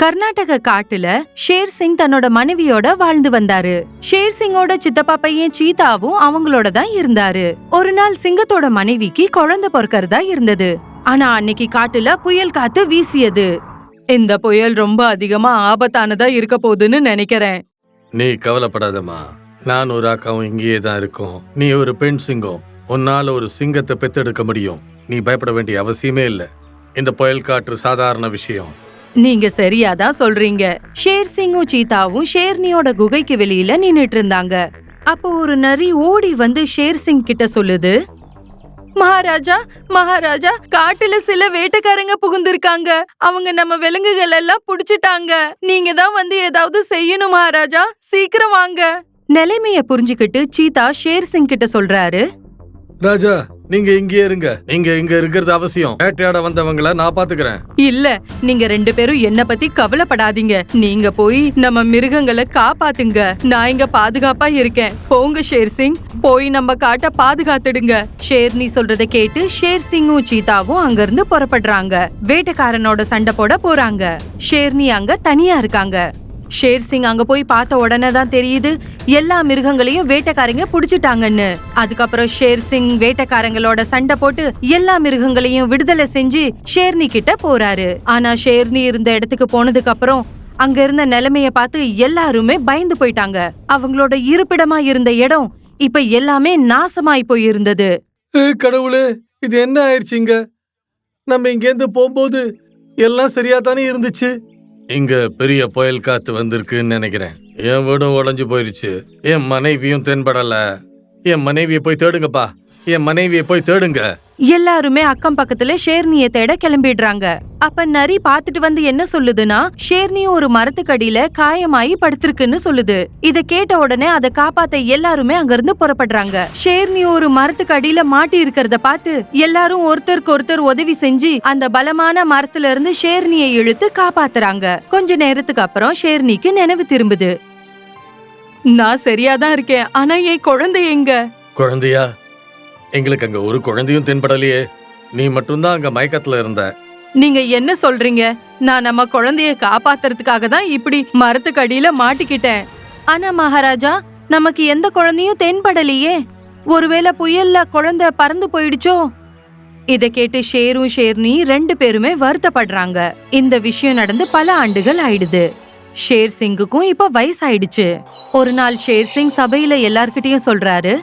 கர்நாடக காட்டுல ஷேர் சிங் தன்னோட மனைவியோட வாழ்ந்து வந்தாரு. ஷேர் சிங்கோட சித்தப்பா பையன் சீதாவும் அவங்களோட தான் இருந்தாரு. ஒரு நாள் சிங்கத்தோட மனைவிக்கு குழந்தை பிறக்கிறதா இருந்தது. ஆனா அன்னைக்கு காட்டுல புயல் காத்து வீசியது. இந்த புயல் ரொம்ப அதிகமா ஆபத்தானதா இருக்க போகுதுன்னு நினைக்கிறேன். நீ கவலைப்படாதம்மா, நான் ஒரு அக்காவும் இங்கேயே தான் இருக்கோம். நீ ஒரு பெண் சிங்கம், உன்னால ஒரு சிங்கத்தை பெத்தெடுக்க முடியும். நீ பயப்பட வேண்டிய அவசியமே இல்லை. இந்த புயல் காற்று சாதாரண விஷயம். நீங்க சரியாதான் சொல்றீங்க. ஷேர் சிங்கும் சீதாவும் ஷேர்னியோட குகைக்கு வெளியில நின்னுட்டு இருந்தாங்க. அப்போ ஒரு நரி ஓடி வந்து ஷேர் சிங் கிட்ட சொல்லுது, மகாராஜா மகாராஜா, காட்டுல சில வேட்டைக்காரங்க புகுந்திருக்காங்க. அவங்க நம்ம விலங்குகள் எல்லாம் புடிச்சிட்டாங்க. நீங்க தான் வந்து ஏதாவது செய்யணும் மகாராஜா, சீக்கிரம் வாங்க. நிலைமைய புரிஞ்சுக்கிட்டு சீதா ஷேர் சிங் கிட்ட சொல்றாரு, ராஜா நீங்க இங்கே இருங்க. நீங்க இங்க இருக்கிறது அவசியம். வேட்டையாட வந்தவங்கள நான் பாத்துக்கிறேன். இல்ல, நீங்க 2 பேரும் என்ன பத்தி கவலைப்படாதீங்க. நீங்க போய் நம்ம மிருகங்களை காப்பாத்துங்க. நான் இங்க பாதுகாப்பா இருக்கேன். போங்க ஷேர் சிங், போய் நம்ம காட்ட பாதுகாத்துடுங்க. ஷேர்னி சொல்றத கேட்டு ஷேர் சிங்கும் சீதாவும் அங்க இருந்து புறப்படுறாங்க. வேட்டைக்காரனோட சண்டை போட போறாங்க. ஷேர்னி அங்க தனியா இருக்காங்க. ஷேர் சிங் அங்க போய் பார்த்த உடனே தான் தெரியுது எல்லா மிருகங்களையும் வேட்டைக்காரங்க புடிச்சிட்டாங்கன்னு. அதுக்கப்புறம் ஷேர் சிங் வேட்டைக்காரங்களோட சண்டை போட்டு எல்லா மிருகங்களையும் விடுதலை செஞ்சு ஷேர்னி கிட்ட போறாரு. ஆனா ஷேர்னி இருந்த இடத்துக்கு போனதுக்கு அப்புறம் அங்க இருந்த நிலைமைய பார்த்து எல்லாருமே பயந்து போயிட்டாங்க. அவங்களோட இருப்பிடமா இருந்த இடம் இப்ப எல்லாமே நாசமாய் போயிருந்தது. கடவுளே, இது என்ன ஆயிடுச்சுங்க? நம்ம இங்கேருந்து போகும்போது எல்லாம் சரியா தானே இருந்துச்சு. இங்க பெரிய புயல் காத்து வந்திருக்குன்னு நினைக்கிறேன். என் வீடும் உடஞ்சு போயிருச்சு. என் மனைவியும் தென்படல. என் மனைவியை போய் தேடுங்கப்பா, என் மனைவியை போய் தேடுங்க. எல்லாருமே அக்கம் பக்கத்துல ஷேர்னிய தேட கிளம்பிடுறாங்க. அப்ப நரி பாத்துட்டு வந்து என்ன சொல்லுதுன்னா, ஷேர்னியும் ஒரு மரத்துக்கடியில காயமாயி படுத்திருக்குன்னு சொல்லுது. இத கேட்ட உடனே அதை காப்பாத்த எல்லாருமே அங்க இருந்து புறப்படுறாங்க. ஷேர்னி ஒரு மரத்துக்கடியில மாட்டி இருக்கிறத பார்த்து எல்லாரும் ஒருத்தருக்கு ஒருத்தர் உதவி செஞ்சு அந்த பலமான மரத்துல இருந்து ஷேர்னியை இழுத்து காப்பாத்துறாங்க. கொஞ்ச நேரத்துக்கு அப்புறம் ஷேர்னிக்கு நினைவு திரும்புது. நான் சரியாதான் இருக்கேன், ஆனா என் குழந்தை எங்க? குழந்தையா? எங்களுக்கு அங்க ஒரு குழந்தையும் தென்படலையே. நீ மட்டும்தான் அங்க மயக்கத்துல இருந்த. நீங்க என்ன சொல்றீங்க? நான் நம்ம குழந்தைய காப்பாத்துறதுக்காக தான் இப்படி மரத்துக்கு அடியில மாட்டிக்கிட்டேன். ஆனா மகாராஜா, நமக்கு எந்த குழந்தையும் தென்படலையே. ஒருவேளை புயல்ல குழந்தை பறந்து போயிடுச்சோ? இத கேட்டு ஷேரும் ஷேர்னி 2 பேருமே வருத்தப்படுறாங்க. இந்த விஷயம் நடந்து பல ஆண்டுகள் ஆயிடுது. ஷேர் சிங்குக்கும் இப்ப வயசாயிடுச்சு. ஒரு நாள் ஷேர் சிங் சபையில எல்லார்கிட்டயும் சொல்றாரு,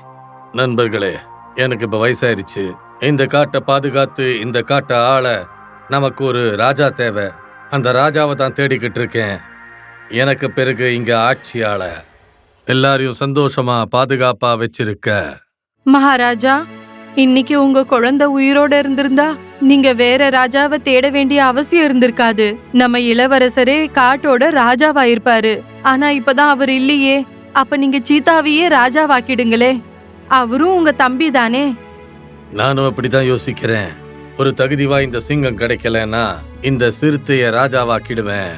நண்பர்களே, எனக்கு இப்ப வயசாயிருச்சு. இந்த காட்டை பாதுகாத்து இந்த காட்டை ஆள நமக்கு ஒரு ராஜா தேவை. அந்த ராஜாவை தான் தேடிக்கிட்டு இருக்கேன். எனக்கு பிறகு இங்க ஆட்சி ஆள எல்லாரையும் சந்தோஷமா பாதுகாப்பா வச்சிருக்க. மகாராஜா, இன்னைக்கு உங்க குழந்தை உயிரோட இருந்திருந்தா நீங்க வேற ராஜாவை தேட வேண்டிய அவசியம் இருந்திருக்காது. நம்ம இளவரசரே காட்டோட ராஜாவாயிருப்பாரு. ஆனா இப்பதான் அவர் இல்லையே. அப்ப நீங்க சீதாவையே ராஜாவாக்கிடுங்களே. அவரும் உங்க தம்பி தானே. நானும் அப்படிதான் யோசிக்கிறேன். ஒரு தகுதி வாய்ந்த சிங்கம் கிடைக்கலன்னா இந்த சிறுத்தைய ராஜாவாக்கிடுவேன்.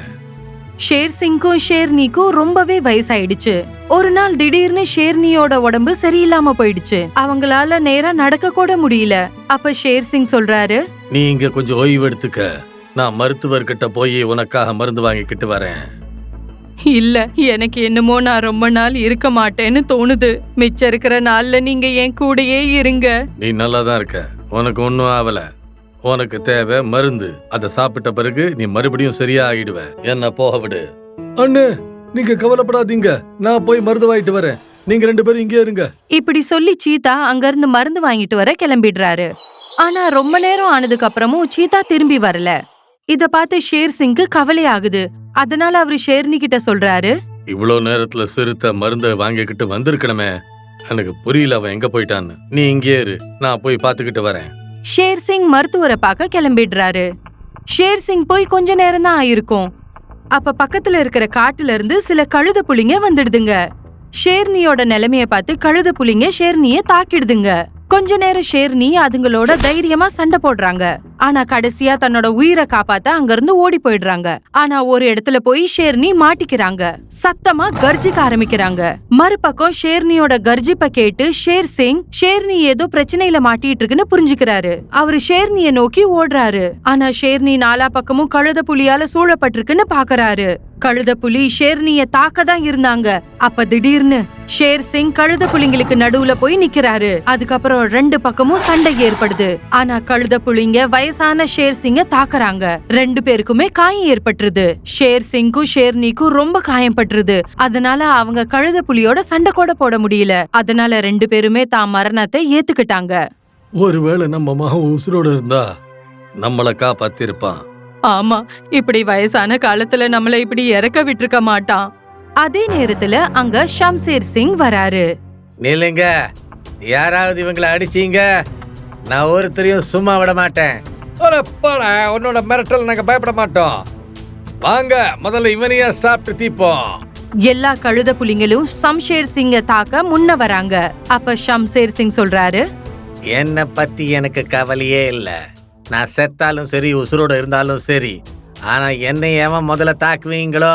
ஷேர் சிங்கும் ஷேர்னிக்கும் ரொம்பவே வயசாயிடுச்சு. ஒரு நாள் திடீர்னு ஷேர்னியோட உடம்பு சரியில்லாம போயிடுச்சு. அவங்களால நேரா நடக்க கூட முடியல. அப்ப ஷேர் சிங் சொல்றாரு, நீ இங்க கொஞ்சம் ஓய்வு எடுத்துக்க. நான் மருத்துவர்கிட்ட போய் உனக்காக மருந்து வாங்கிக்கிட்டு வரேன். இல்ல, எனக்கு என்னமோ நான் ரொம்ப நாள் இருக்க மாட்டேன்னு தோணுது. மிச்சம் இருக்கிற நாள்ல நீங்க என் கூடயே இருங்க. நீ நல்லா தான் இருக்க, உனக்கு ஒன்னும் ஆகல. உனக்கு தேவை மருந்து. அதை சாப்பிட்ட பிறகு நீ மறுபடியும் சரியா ஆகிடுவ. என்ன போக விடு. அண்ணே, நீங்க கவலைப்படாதீங்க, நான் போய் மருந்து வாங்கிட்டு வரேன். நீங்க 2 பேரும் இங்கே இருங்க. இப்படி சொல்லி சீதா அங்க இருந்து மருந்து வாங்கிட்டு வர கிளம்பிடுறாரு. ஆனா ரொம்ப நேரம் ஆனதுக்கு அப்புறமும் சீதா திரும்பி வரல. இத பார்த்து ஷேர் சிங்க்கு கவலை ஆகுது. அதனால அவரு ஷேர்னி கிட்ட சொல்றாரு, இவ்வளவு நேரத்துல சிறுத்தை மருந்த வாங்கிக்கிட்டு வந்திருக்கணுமே. எனக்கு புரியல அவன் எங்க போயிட்டான்னு. நீ இங்கே இரு, நான் போய் பாத்துக்கிட்டு வரேன். ஷேர் சிங் மருத்துவரை பார்க்க கிளம்பிடுறாரு. ஷேர் சிங் போய் கொஞ்ச நேரம் தான் ஆயிருக்கும். அப்ப பக்கத்துல இருக்கிற காட்டுல இருந்து சில கழுத புலிங்க வந்துடுதுங்க. ஷேர்னியோட நிலைமைய பார்த்து கழுத புலிங்க ஷேர்னிய தாக்கிடுதுங்க. கொஞ்ச நேரம் ஷேர்னி அதுங்களோட தைரியமா சண்டை போடுறாங்க. ஆனா கடைசியா தன்னோட உயிரை காப்பாத்த அங்கிருந்து ஓடி போயிடுறாங்க. ஆனா ஒரு இடத்துல போய் ஷேர்னி மாட்டிக்கிறாங்க. சத்தமா கர்ஜிக்க ஆரம்பிக்கிறாங்க. மறுபக்கம் ஷேர்னியோட கர்ஜிப்ப கேட்டு ஷேர் சிங் ஷேர்னி ஏதோ பிரச்சனையில மாட்டிட்டு இருக்குன்னு புரிஞ்சுக்கிறாரு. அவரு ஷேர்னிய நோக்கி ஓடுறாரு. ஆனா ஷேர்னி நாலா பக்கமும் கழுத புலியால சூழப்பட்டிருக்குன்னு பாக்குறாரு. கழுத புலி ஷேர்னிய தாக்கதான் இருந்தாங்க. அப்ப திடீர்னு ஷேர் சிங் கழுத புலிங்களுக்கு நடுவுல போய் நிக்கிறாரு. அதுக்கப்புறம் ரெண்டு பக்கமும் சண்டை ஏற்படுது. ஆனா கழுத புலிங்க வயசான ஷேர் சிங்க தாக்குறாங்க. ரெண்டு பேருக்குமே காயம் ஏற்பட்டுருது. ஷேர் சிங்கும் ஷேர்னிக்கும் ரொம்ப காயம் பட்டுருது. அதனால அவங்க கழுத புலியோட சண்டை கூட போட முடியல. அதனால ரெண்டு பேருமே தான் மரணத்தை ஏத்துக்கிட்டாங்க. ஒருவேளை நம்ம மகன் உசுரோட இருந்தா நம்மள காப்பாத்திருப்பான். ஆமா, இப்படி வயசான காலத்துல நம்மள இப்படி இறக்க விட்டுருக்க மாட்டான். அதே நேரத்துல அங்க ஷம்சேர் சிங் வராரு. நில்லுங்க, யாராவது இவங்களை அடிச்சீங்க, நான் ஒருத்தரையும் சும்மா விட மாட்டேன். உன்னோட மிரட்டல் நாங்க பயப்பட மாட்டோம். வாங்க, முதல்ல இவனையா சாப்பிட்டு தீப்போம். எல்லா கழுத புலிங்களும் ஷம்ஷேர் சிங்க தாக்க முன்ன வராங்க. அப்ப ஷம்சேர் சிங் சொல்றாரு, என்னை பத்தி எனக்கு கவலையே இல்ல. நான் செத்தாலும் சரி, உசுரோட இருந்தாலும் சரி. ஆனா என்னை எவன் முதல்ல தாக்குவீங்களோ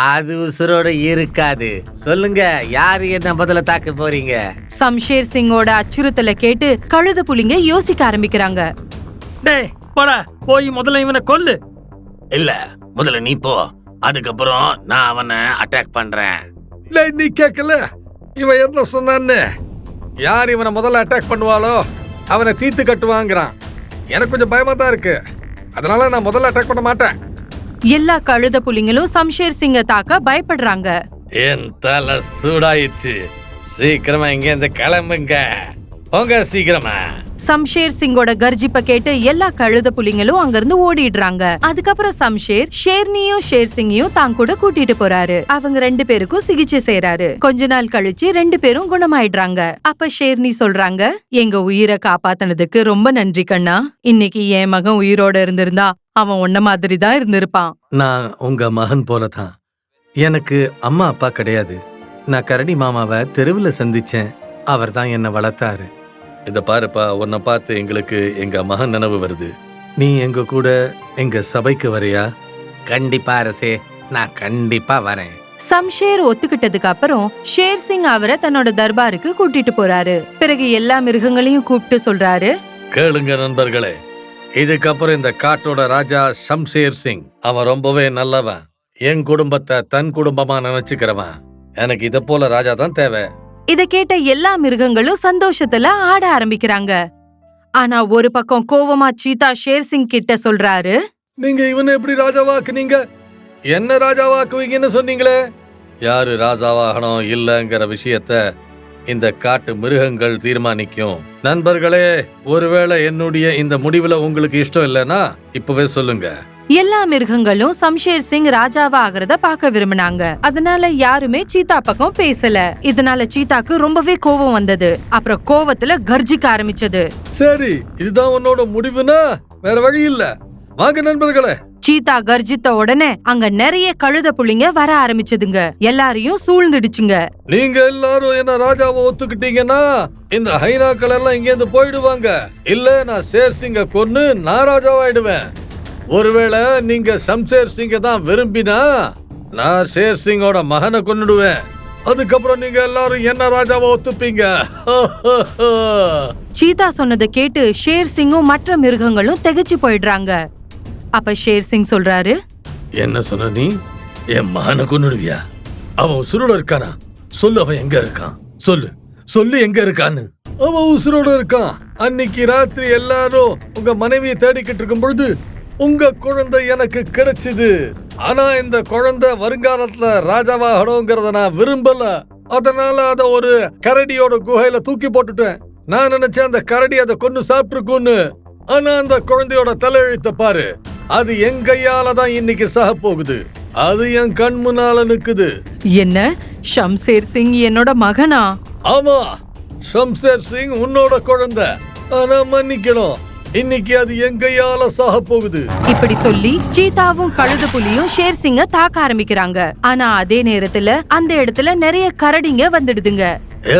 அது உசுரோட இருக்காது. சொல்லுங்க, யாரு என்ன முதல்ல தாக்க போறீங்க? ஷம்ஷேர் சிங்கோட அச்சுறுத்தலை கேட்டு கழுத புலிங்க யோசிக்க ஆரம்பிக்கிறாங்க. டேய் போடா, போய் முதல்ல இவனை கொல்லு. இல்ல, முதல்ல நீ போ, அதுக்கப்புறம் நான் அவனை அட்டாக் பண்றேன். நீ கேட்கல இவன் என்ன சொன்னான்னு? யார் இவனை முதல்ல அட்டாக் பண்ணுவாளோ அவனை தீர்த்து கட்டுவாங்கிறான். எனக்கு கொஞ்சம் பயமா தான் இருக்கு. அதனால நான் முதல்ல அட்டாக் பண்ண மாட்டேன். எல்லா கழுத புலிங்களும் ஷம்ஷேர் சிங்க தாக்க பயப்படுறாங்க. என் தலை சூடாயிடுச்சு. சீக்கிரமா இங்க இருந்து கிளம்புங்க, போங்க சீக்கிரமா. ஷம்ஷேர் சிங்கோட கர்ஜிப்ப கேட்டு எல்லா கழுத புலிங்களும் அங்கிருந்து ஓடிடுறாங்க. அதுக்கப்புறம் ஷம்ஷேர் ஷேர்னியும் ஷேர் சிங்கையும் தான் கூட கூட்டிட்டு போறாரு. அவங்க ரெண்டு பேருக்கும் சிகிச்சை செய்யறாரு. கொஞ்ச நாள் கழிச்சு ரெண்டு பேரும் குணமாயிடுறாங்க. அப்ப ஷேர்னி சொல்றாங்க, எங்க உயிரை காப்பாத்தினதுக்கு ரொம்ப நன்றி கண்ணா. இன்னைக்கு என் மகன் உயிரோட இருந்திருந்தா அவன் உன்ன மாதிரி தான் இருந்திருப்பான். நான் உங்க மகன் போலதான். எனக்கு அம்மா அப்பா கிடையாது. நான் கரடி மாமாவை தெருவுல சந்திச்சேன். அவர் தான் என்ன வளர்த்தாரு. இத பாருப்பா, உன்னை பார்த்து எங்களுக்கு எங்க மகன் நினைவு வருது. நீ எங்க கூட எங்க சபைக்கு வரையா? கண்டிப்பா அரசே, நான் கண்டிப்பா வரேன். ஷம்ஷேர் ஒத்துக்கிட்டதுக்கு அப்புறம் ஷேர் சிங் அவரை தன்னோட தர்பாருக்கு கூட்டிட்டு போறாரு. பிறகு எல்லா மிருகங்களையும் கூப்பிட்டு சொல்றாரு, கேளுங்க நண்பர்களே, இதுக்கப்புறம் இந்த காட்டோட ராஜா ஷம்ஷேர் சிங். அவன் ரொம்பவே நல்லவன். என் குடும்பத்தை தன் குடும்பமா நினைச்சுக்கிறவன். எனக்கு இத போல ராஜா தான் தேவை. இத கேட்ட எல்லா மிருகங்களும் சந்தோஷத்துல ஆட ஆரம்பிக்கிறாங்க. ஆனா ஒரு பக்கம் கோவமா சீதா ஷேர் சிங் கிட்ட சொல்றாரு, நீங்க இவனை எப்படி ராஜாவாக்குனீங்க? என்ன ராஜாவாக்குவீங்கன்னு சொன்னீங்களே? யாரு ராஜாவாகணும் இல்லங்கிற விஷயத்த இந்த காட்டு மிருகங்கள் தீர்மானிக்கும். நண்பர்களே, ஒருவேளை என்னுடைய இந்த முடிவுல உங்களுக்கு இஷ்டம் இல்லைன்னா இப்பவே சொல்லுங்க. எல்லா மிருகங்களும் ஷம்ஷேர் சிங் ராஜாவா ஆகிறத பார்க்க விரும்பினாங்க. அதனால யாருமே சீதா பக்கம் பேசல. இதனால சீதாக்கு ரொம்பவே கோவம் வந்தது. அப்புறம் கோவத்துல கர்ஜிக்க ஆரம்பிச்சது. சரி, இதுதான் உன்னோட முடிவுனா வேற வழி இல்ல. வாங்க நண்பர்களே. சீதா கர்ஜித்த உடனே அங்க நிறைய கழுத புலிங்க வர ஆரம்பிச்சதுங்க. எல்லாரையும் சூழ்ந்துடுச்சுங்க. நீங்க எல்லாரும் என்ன ராஜாவை ஒத்துக்கிட்டீங்கன்னா இந்த ஹைனாக்கள் எல்லாம் இங்க இருந்து போயிடுவாங்க. இல்ல நான் ஷேர் சிங்க கொன்னு நான் ராஜாவாயிடுவேன். ஒருவேளை நீங்க ஷம்ஷேர் சிங்க தான் விரும்பினா நான் ஷேர் சிங்கோட மகனை கொன்னுடுவேன். அதுக்கப்புறம் நீங்க எல்லாரும் என்ன ராஜாவை ஒத்துப்பீங்க. சீதா சொன்னதை கேட்டு ஷேர் சிங்கும் மற்ற மிருகங்களும் திகைச்சு போயிடுறாங்க. அப்ப ஷேர் சிங் சொல்றாரு, என்ன சொன்ன நீ? என் மகனை கொன்னுடுவியா? அவன் உசுரோட இருக்கானா? சொல்லு, அவன் எங்க இருக்கான்? சொல்லு எங்க இருக்கான்னு. அவன் உசுரோட இருக்கான். அன்னைக்கு ராத்திரி எல்லாரும் உங்க மனைவியை தேடிக்கிட்டு இருக்கும் பொழுது உங்க குழந்தை எனக்கு கிடைச்சது. ஆனா இந்த குழந்தை வருங்காலத்துல ராஜாவாகணுங்கிறத நான் விரும்பல. அதனால அத ஒரு கரடியோட குகையில தூக்கி போட்டுட்டேன். நான் நினைச்சேன் அந்த கரடி அதை கொன்னு சாப்பிட்டுருக்குன்னு. ஆனா அந்த குழந்தையோட தலையெழுத்த பாரு. அது என் கையால தான் இன்னைக்கு சாக போகுது. அது என் கண் முன்னால நிக்குது. என்ன, ஷம்ஷேர் சிங் என்னோட மகனா? ஆமா, ஷம்ஷேர் சிங் உன்னோட குழந்தை. ஆனா மன்னிக்கணும், இன்னைக்கு அது என் கையால சாக போகுது. இப்படி சொல்லி சீதாவும் கழுத புலியும் ஷேர் சிங்க தாக்க ஆரம்பிக்கிறாங்க. ஆனா அதே நேரத்துல அந்த இடத்துல நிறைய கரடிங்க வந்துடுதுங்க.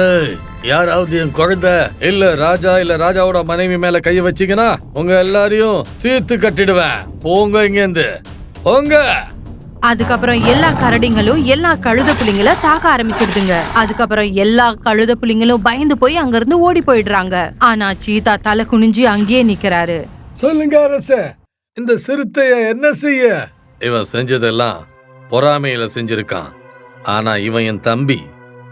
ஏய், யாராவது என் குழந்தை இல்ல ராஜா இல்ல ராஜாவோட மனைவி மேல கைய வச்சீங்கன்னா உங்க எல்லாரையும் தீர்த்து கட்டிடுவேன். போங்க இங்கேருந்து போங்க. அதுக்கப்புறம் எல்லா கரடிங்களும் எல்லா கழுத புலிங்கள தாக்க ஆரம்பிச்சிடுதுங்க. அதுக்கப்புறம் எல்லா கழுத புலிங்களும் பயந்து போய் அங்க இருந்து ஓடி போயிடுறாங்க. ஆனா சீதா தலை குனிஞ்சு அங்கேயே நிக்கிறாரு. சொல்லுங்க அரசே, இந்த சிறுத்தைய என்ன செய்ய? இவன் செஞ்சதெல்லாம் பொறாமையில செஞ்சிருக்கான். ஆனா இவன் என் தம்பி,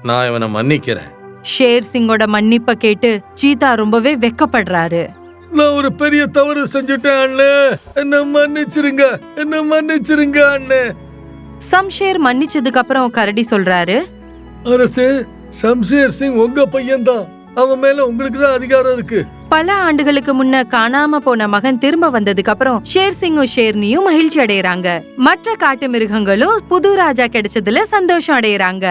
நான் இவனை மன்னிக்கிறேன். ஷேர் சிங்கோட மன்னிப்ப கேட்டு சீதா ரொம்பவே வெக்கப்படுறாரு. நான் ஒரு பெரிய தவறு செஞ்சுட்டேன் அண்ணே, என்ன மன்னிச்சிருங்க, என்ன மன்னிச்சிருங்க அண்ணே. சம்ஷேர் மன்னிச்சதுக்கு அப்புறம் கரடி சொல்றாரு, அரசே, ஷம்ஷேர் சிங் உங்க பையன்தான். அவன் மேல உங்களுக்கு தான் அதிகாரம் இருக்கு. பல ஆண்டுகளுக்கு முன்ன காணாம போன மகன் திரும்ப வந்ததுக்கு அப்புறம் ஷேர் சிங்கும் ஷேர்னியும் மகிழ்ச்சி அடையறாங்க. மற்ற காட்டு மிருகங்களும் புது ராஜா கிடைச்சதுல சந்தோஷம் அடையறாங்க.